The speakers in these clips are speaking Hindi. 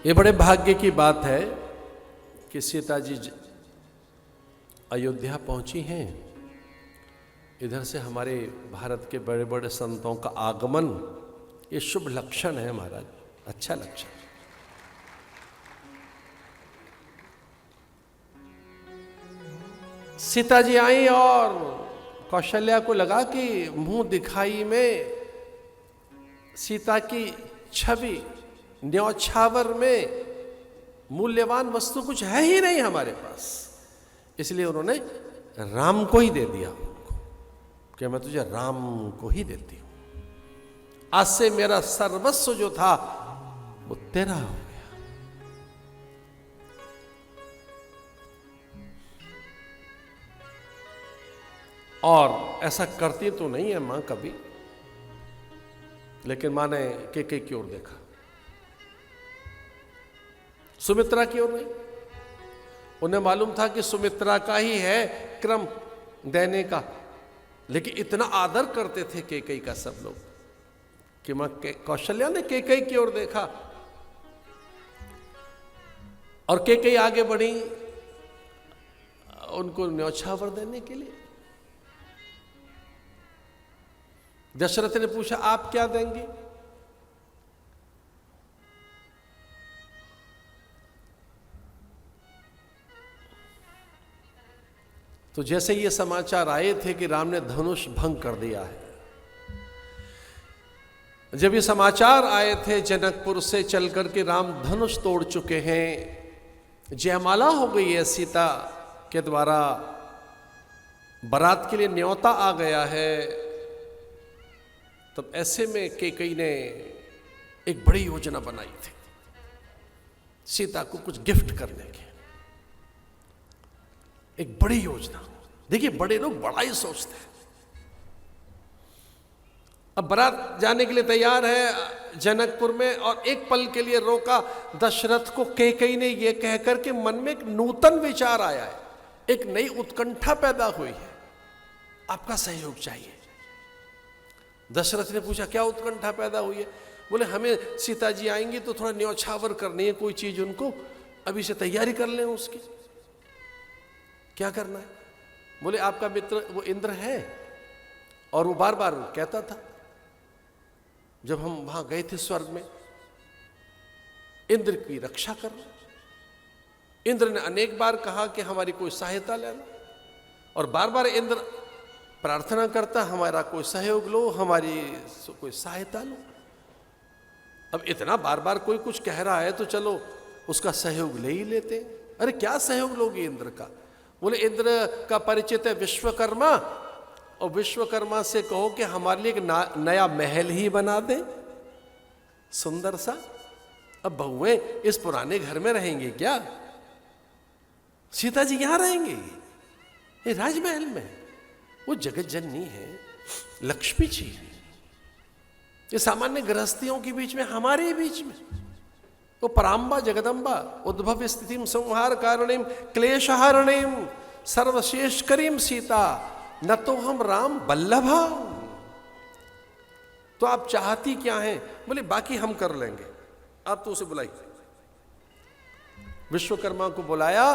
ये बड़े भाग्य की बात है कि सीता जी अयोध्या पहुंची हैं। इधर से हमारे भारत के बड़े बड़े संतों का आगमन, ये शुभ लक्षण है महाराज, अच्छा लक्षण। सीता जी आई और कौशल्या को लगा कि मुंह दिखाई में सीता की छवि, न्यौछावर में मूल्यवान वस्तु कुछ है ही नहीं हमारे पास, इसलिए उन्होंने राम को ही दे दिया उनको कि मैं तुझे राम को ही देती हूं, आज से मेरा सर्वस्व जो था वो तेरा हो गया। और ऐसा करती तो नहीं है मां कभी, लेकिन मां ने केकई की ओर देखा, सुमित्रा की ओर नहीं। उन्हें मालूम था कि सुमित्रा का ही है क्रम देने का, लेकिन इतना आदर करते थे केकई का सब लोग कि मां कौशल्या ने केकई की ओर देखा और केकई आगे बढ़ी उनको न्यौछावर देने के लिए। दशरथ ने पूछा आप क्या देंगे? तो जैसे ये समाचार आए थे कि राम ने धनुष भंग कर दिया है, जब ये समाचार आए थे जनकपुर से चल करके राम धनुष तोड़ चुके हैं, जयमाला हो गई है सीता के द्वारा, बारात के लिए न्योता आ गया है, तब ऐसे में केकई ने एक बड़ी योजना बनाई थी सीता को कुछ गिफ्ट करने की, एक बड़ी योजना। देखिए बड़े लोग बड़ा ही सोचते हैं। अब बारात जाने के लिए तैयार है जनकपुर में, और एक पल के लिए रोका दशरथ को केकई ने यह कहकर के मन में एक नूतन विचार आया है, एक नई उत्कंठा पैदा हुई है, आपका सहयोग चाहिए। दशरथ ने पूछा क्या उत्कंठा पैदा हुई है? बोले हमें सीता जी आएंगी तो थोड़ा न्यौछावर करनी है, कोई चीज उनको अभी से तैयारी कर लें उसकी। क्या करना है? बोले आपका मित्र वो इंद्र है, और वो बार बार कहता था जब हम वहां गए थे स्वर्ग में, इंद्र की रक्षा कर। इंद्र ने अनेक बार कहा कि हमारी कोई सहायता लेना, और बार बार इंद्र प्रार्थना करता हमारा कोई सहयोग लो, हमारी कोई सहायता लो। अब इतना बार बार कोई कुछ कह रहा है तो चलो उसका सहयोग ले ही लेते। अरे क्या सहयोग लोगे इंद्र का? बोले इंद्र का परिचित है विश्वकर्मा, और विश्वकर्मा से कहो कि हमारे लिए एक नया महल ही बना दे सुंदर सा। अब बहुएं इस पुराने घर में रहेंगे क्या? सीता जी यहां रहेंगे ये राजमहल में? वो जगत जननी है, लक्ष्मी जी है, ये सामान्य गृहस्थियों के बीच में, हमारे बीच में वो पराम्बा जगदम्बा उद्भव स्थितिम संहार कारणिम क्लेशहारणिम सर्वशेषकरीम सीता न तो हम राम बल्लभा। तो आप चाहती क्या हैं? बोले बाकी हम कर लेंगे, आप तो उसे बुलाई। विश्वकर्मा को बुलाया,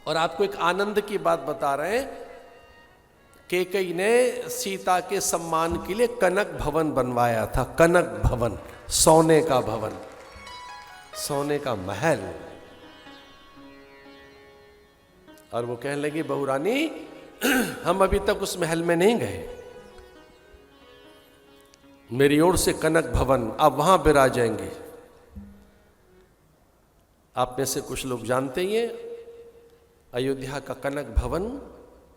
और आपको एक आनंद की बात बता रहे हैं, केकई ने सीता के सम्मान के लिए कनक भवन बनवाया था। कनक भवन, सोने का भवन, सोने का महल। और वो कहने लगी बहू रानी हम अभी तक उस महल में नहीं गए, मेरी ओर से कनक भवन, आप वहां बिराजेंगे। आप में से कुछ लोग जानते ही हैं, अयोध्या का कनक भवन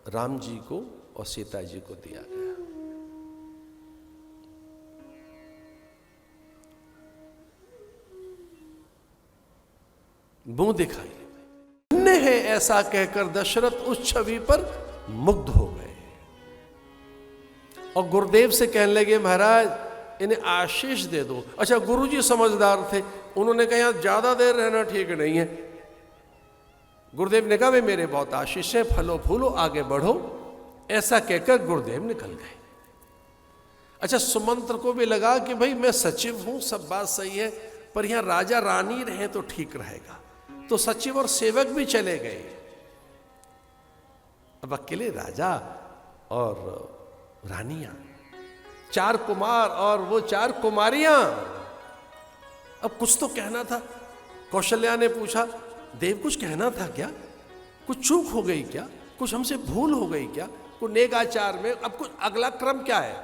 राम जी को और सीता जी को दिया गया। मुंह दिखाई धन्य है ऐसा कहकर दशरथ उस छवि पर मुग्ध हो गए, और गुरुदेव से कहने लगे महाराज इन्हें आशीष दे दो। अच्छा गुरुजी समझदार थे, उन्होंने कहा यहां ज्यादा देर रहना ठीक नहीं है। गुरुदेव ने कहा वे मेरे बहुत आशीष है, फलो फूलो आगे बढ़ो, ऐसा कहकर गुरुदेव निकल गए। अच्छा सुमंत्र को भी लगा कि भाई मैं सचिव हूं, सब बात सही है, पर यहां राजा रानी रहे तो ठीक रहेगा। तो सचिव और सेवक भी चले गए। अब अकेले राजा और रानियां, 4 कुमार और वो 4 कुमारियां। अब कुछ तो कहना था। कौशल्या ने पूछा, देव कुछ कहना था क्या? कुछ चूक हो गई क्या? कुछ हमसे भूल हो गई क्या? कोई नेक आचार में अब कुछ अगला क्रम क्या है,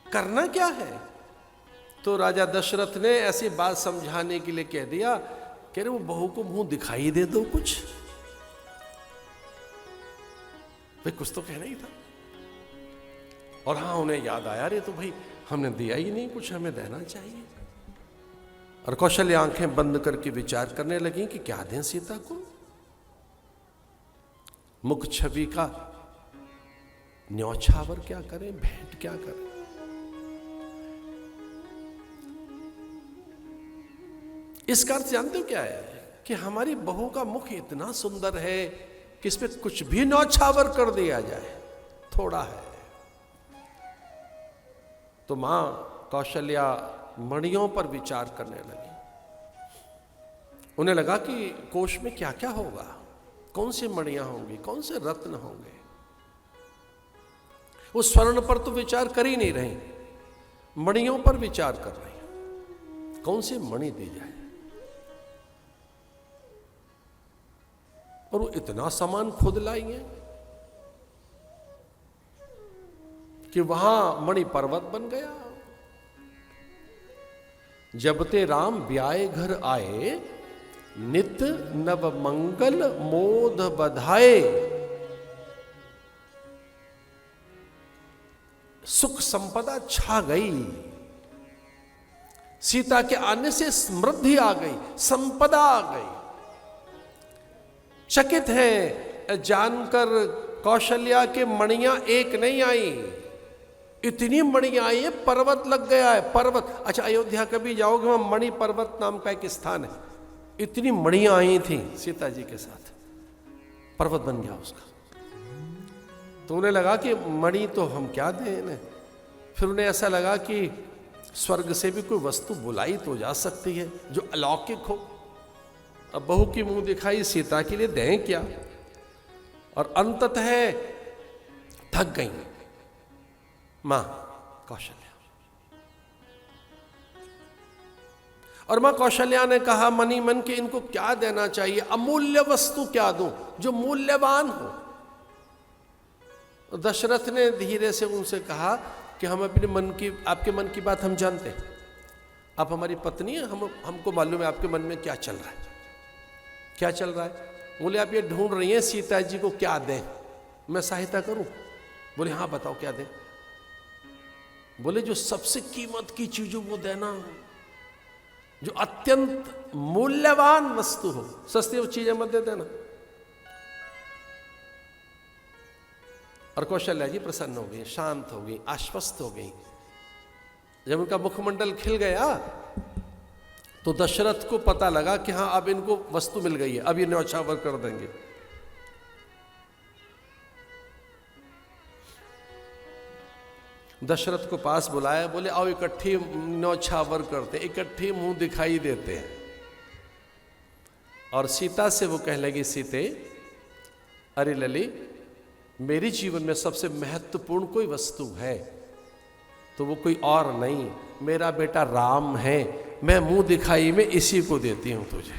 करना क्या है? तो राजा दशरथ ने ऐसी बात समझाने के लिए कह दिया, कह रहे वो बहू को मुंह दिखाई दे दो कुछ। भाई कुछ तो कहना ही था। और हाँ, उन्हें याद आया, रे तो भाई हमने दिया ही नहीं कुछ, हमें देना चाहिए। और कौशल्या आंखें बंद करके विचार करने लगी कि क्या दें सीता को। मुख छवि का न्यौछावर क्या करें, भेंट क्या करें। इसका अर्थ जानते हो क्या है? कि हमारी बहू का मुख इतना सुंदर है कि इस पे कुछ भी न्यौछावर कर दिया जाए थोड़ा है। तो मां कौशल्या मणियों पर विचार करने लगी। उन्हें लगा कि कोष में क्या क्या होगा, कौन सी मणियां होंगी, कौन से रत्न होंगे। वो स्वर्ण पर तो विचार कर ही नहीं रही, मणियों पर विचार कर रही, कौन सी मणि दी जाए। और वो इतना सामान खुद लाई है कि वहां मणि पर्वत बन गया। जब ते राम ब्याए घर आए, नित नव मंगल मोद बधाए। सुख संपदा छा गई। सीता के आने से समृद्धि आ गई, संपदा आ गई। चकित है जानकर कौशल्या के मणियां एक नहीं आई, इतनी मणियां आई है, पर्वत लग गया है, पर्वत। अच्छा, अयोध्या कभी जाओगे, वहां मणि पर्वत नाम का एक स्थान है। इतनी मणियां आई थी सीता जी के साथ, पर्वत बन गया उसका। तो उन्हें लगा कि मणि तो हम क्या दें इन्हें। फिर उन्हें ऐसा लगा कि स्वर्ग से भी कोई वस्तु बुलाई तो जा सकती है जो अलौकिक हो। अब बहू की मुंह दिखाई सीता के लिए दें क्या। और अंततः थक गई मां कौशल्या। और मां कौशल्या ने कहा मनी मन के, इनको क्या देना चाहिए, अमूल्य वस्तु क्या दूं जो मूल्यवान हो। दशरथ ने धीरे से उनसे कहा कि हम अपने मन की, आपके मन की बात हम जानते हैं, आप हमारी पत्नी है, हमको मालूम है आपके मन में क्या चल रहा है। क्या चल रहा है? बोले आप ये ढूंढ रही हैं सीता जी को क्या दें, मैं सहायता करूं? बोले हाँ बताओ क्या दें। बोले जो सबसे कीमत की चीज हो वो देना, जो अत्यंत मूल्यवान वस्तु हो, सस्ती चीजें मत दे देना। और कौशल्या जी प्रसन्न हो गई, शांत हो गई, आश्वस्त हो गई। जब उनका मुखमंडल खिल गया तो दशरथ को पता लगा कि हाँ अब इनको वस्तु मिल गई है, अब ये न्यौछावर कर देंगे। दशरथ को पास बुलाया, बोले आओ इकट्ठी न्यौछावर करते, इकट्ठी मुंह दिखाई देते हैं। और सीता से वो कह लगी, सीते अरे लली, मेरे जीवन में सबसे महत्वपूर्ण कोई वस्तु है तो वो कोई और नहीं, मेरा बेटा राम है। मैं मुंह दिखाई में इसी को देती हूं तुझे।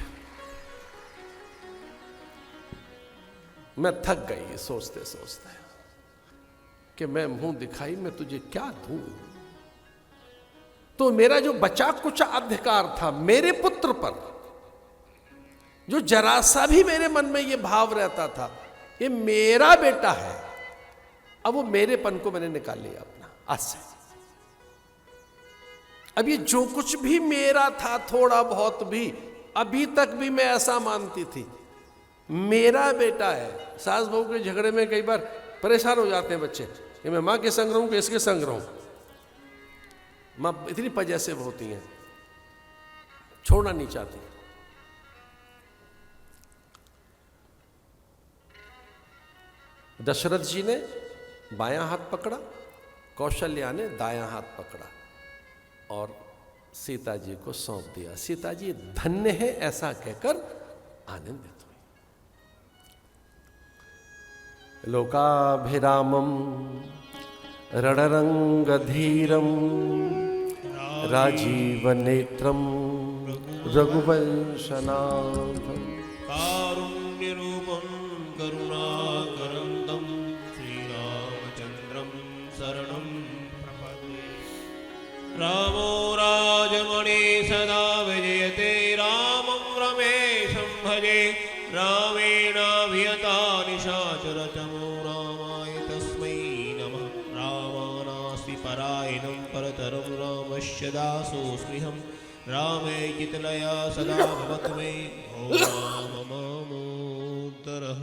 मैं थक गई सोचते सोचते कि मैं मुंह दिखाई में तुझे क्या दूं। तो मेरा जो बचा कुचा अधिकार था मेरे पुत्र पर, जो जरा सा भी मेरे मन में ये भाव रहता था ये मेरा बेटा है, अब वो मेरेपन को मैंने निकाल लिया अपना आज से। अब ये जो कुछ भी मेरा था, थोड़ा बहुत भी, अभी तक भी मैं ऐसा मानती थी मेरा बेटा है। सास बहू के झगड़े में कई बार परेशान हो जाते हैं बच्चे कि मैं मां के संग रहूं कि इसके संग रहूं। मां इतनी पजेसिव होती हैं, छोड़ना नहीं चाहती। दशरथ जी ने बायां हाथ पकड़ा, कौशल्या ने दायां हाथ पकड़ा और सीता जी को सौंप दिया। सीता जी धन्य है ऐसा कहकर आनंदित हुई। लोकाभिरामम रणरंगधीरम राजीव नेत्रम रघुवंशनाथम कारुण्य रूपं करुणाकरन्दं श्रीरामचन्द्रं शरणं प्रपद्ये। रामो राजमणि सदा विजयते रामं रमेशं भजे। रामेणाभिहता निशाचरतमो रामाय तस्मै नमः। रामानास्ति परायणं परतरं रामस्य दासोऽस्म्यहम्। रामे कितलया सदा भवतु मे। ओ राम मामोत्तरः।